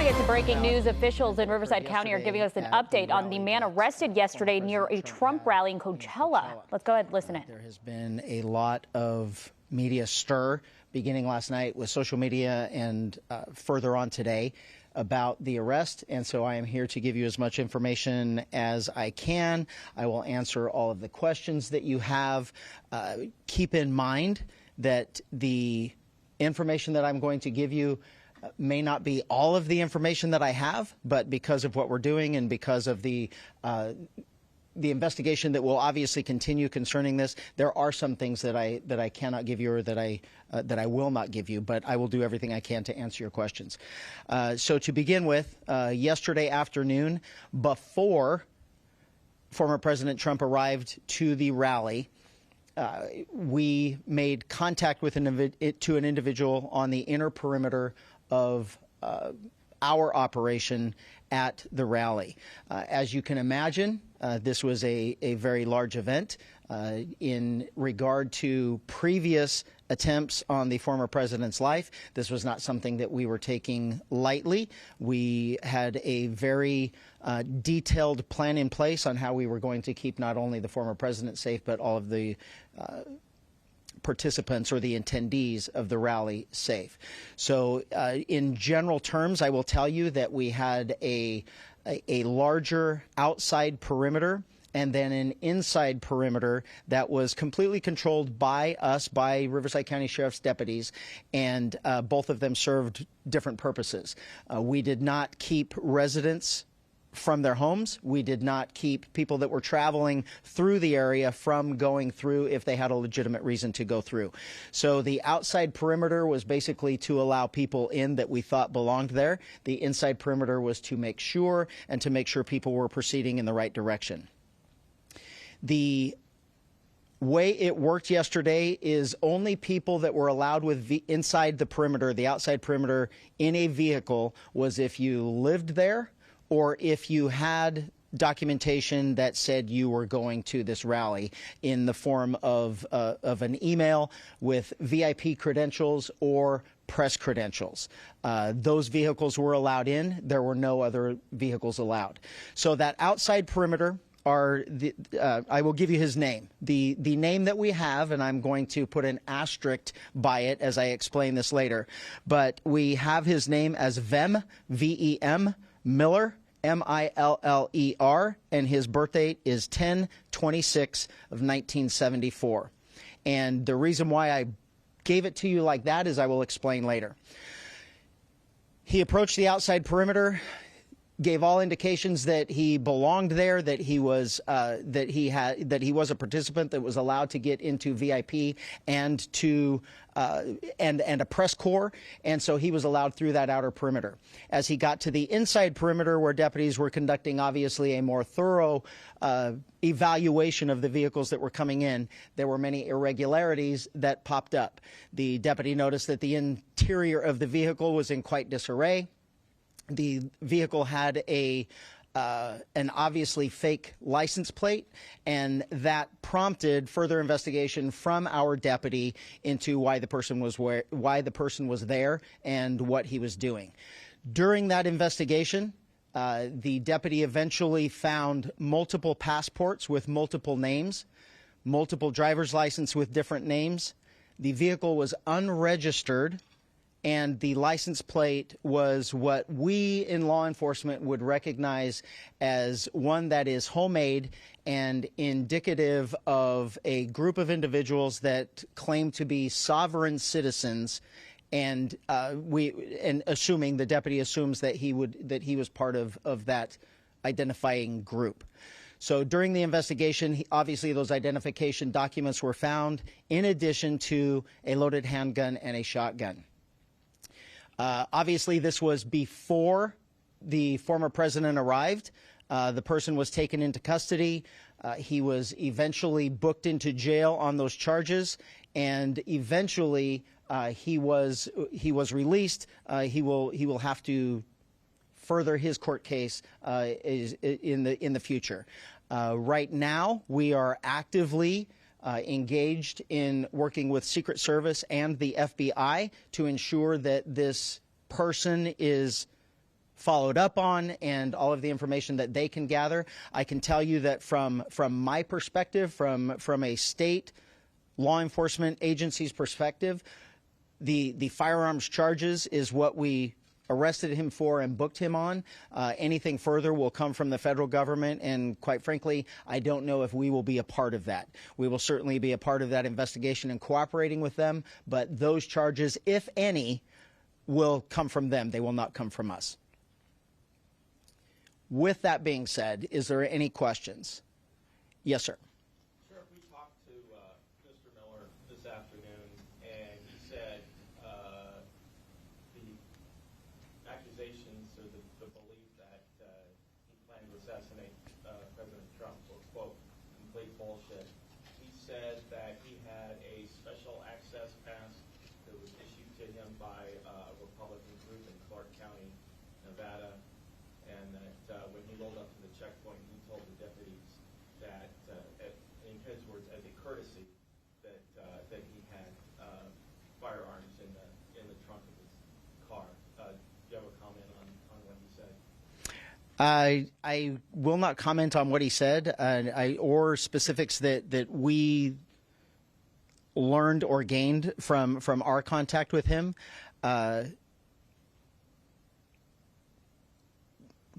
get to breaking news. Officials in Riverside County are giving us an update on the man arrested yesterday near a Trump rally in Coachella. Let's go ahead and listen in. There has been a lot of media stir beginning last night with social media and further on today about the arrest, and so I am here to give you as much information as I can. I will answer all of the questions that you have. Keep in mind that the information that I'm going to give you may not be all of the information that I have, but because of what we're doing and because of the investigation that will obviously continue concerning this, there are some things that I cannot give you or that I will not give you, but I will do everything I can to answer your questions. So to begin with, yesterday afternoon, before former President Trump arrived to the rally, we made contact with an individual on the inner perimeter of our operation at the rally. As you can imagine, this was a very large event. In regard to previous attempts on the former president's life, this was not something that we were taking lightly. We had a very detailed plan in place on how we were going to keep not only the former president safe, but all of the participants or the attendees of the rally safe. So in general terms, I will tell you that we had a larger outside perimeter and then an inside perimeter that was completely controlled by us, by Riverside County Sheriff's deputies, and both of them served different purposes. We did not keep residents from their homes. We did not keep people that were traveling through the area from going through if they had a legitimate reason to go through. So the outside perimeter was basically to allow people in that we thought belonged there. The inside perimeter was to make sure and to make sure people were proceeding in the right direction. The way it worked yesterday is only people that were allowed inside the perimeter, the outside perimeter in a vehicle, was if you lived there or if you had documentation that said you were going to this rally in the form of an email with VIP credentials or press credentials. Those vehicles were allowed in. There were no other vehicles allowed. So that outside perimeter are I will give you his name. The name that we have, and I'm going to put an asterisk by it as I explain this later, but we have his name as Vem, V-E-M, Miller, M-I-L-L-E-R, and his birth date is 10/26 of 1974. And the reason why I gave it to you like that is I will explain later. He approached the outside perimeter, gave all indications that he belonged there, that he was that he was a participant that was allowed to get into VIP and to and a press corps, and so he was allowed through that outer perimeter. As he got to the inside perimeter, where deputies were conducting obviously a more thorough evaluation of the vehicles that were coming in, there were many irregularities that popped up. The deputy noticed that the interior of the vehicle was in quite disarray. The vehicle had an obviously fake license plate, and that prompted further investigation from our deputy into why the person was there and what he was doing. During that investigation, the deputy eventually found multiple passports with multiple names, multiple driver's license with different names. The vehicle was unregistered, and the license plate was what we in law enforcement would recognize as one that is homemade and indicative of a group of individuals that claim to be sovereign citizens, and assuming the deputy assumes that he was part of that identifying group. So during the investigation, obviously those identification documents were found, in addition to a loaded handgun and a shotgun. Obviously, this was before the former president arrived. The person was taken into custody. He was eventually booked into jail on those charges, and eventually he was released. He will have to further his court case in the future. Right now, we are actively engaged in working with Secret Service and the FBI to ensure that this person is followed up on and all of the information that they can gather. I can tell you that from my perspective, from a state law enforcement agency's perspective, the firearms charges is what we arrested him for and booked him on. Anything further will come from the federal government, and quite frankly, I don't know if we will be a part of that. We will certainly be a part of that investigation and cooperating with them, but those charges, if any, will come from them. They will not come from us. With that being said, is there any questions? Yes, sir. Sheriff, we talked to Mr. Miller this afternoon, and he said the accusations or the belief that he planned to assassinate President Trump were, quote, complete bullshit. He said that he had a special access pass that was issued to him by a Republican group in Clark County, Nevada, and that when he rolled up to the checkpoint, he told the deputies that, in his words, as a courtesy, that he had firearms in the trunk of his car. Do you have a comment on what he said? I will not comment on what he said, or specifics that we learned or gained from our contact with him.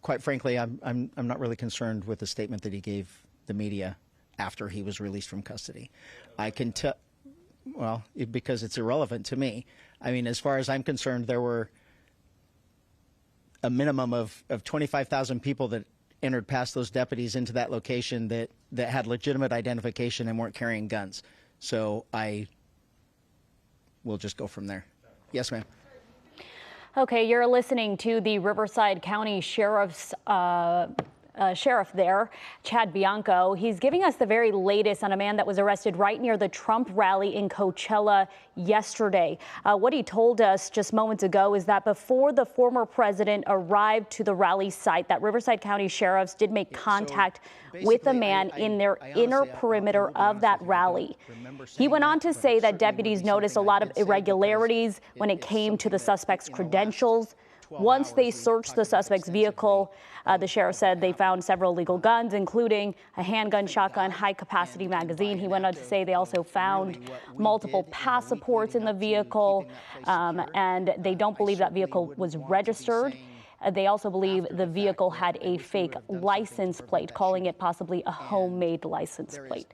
Quite frankly, I'm not really concerned with the statement that he gave the media after he was released from custody. I can tell, well, because it's irrelevant to me. I mean, as far as I'm concerned, there were a minimum of 25,000 people that entered past those deputies into that location that had legitimate identification and weren't carrying guns. So I will just go from there. Yes, ma'am. Okay, you're listening to the Riverside County Sheriff's sheriff there, Chad Bianco. He's giving us the very latest on a man that was arrested right near the Trump rally in Coachella yesterday. What he told us just moments ago is that before the former president arrived to the rally site, that Riverside County sheriffs did make contact with a man in their inner perimeter of that rally. He went on to say that deputies noticed a lot of irregularities when it came to the suspect's credentials. Once they searched the suspect's vehicle, the sheriff said they found several illegal guns, including a handgun, shotgun, high-capacity magazine. He went on to say they also found multiple passports in the vehicle, and they don't believe that vehicle was registered. They also believe the vehicle had a fake license plate, calling it possibly a homemade license plate.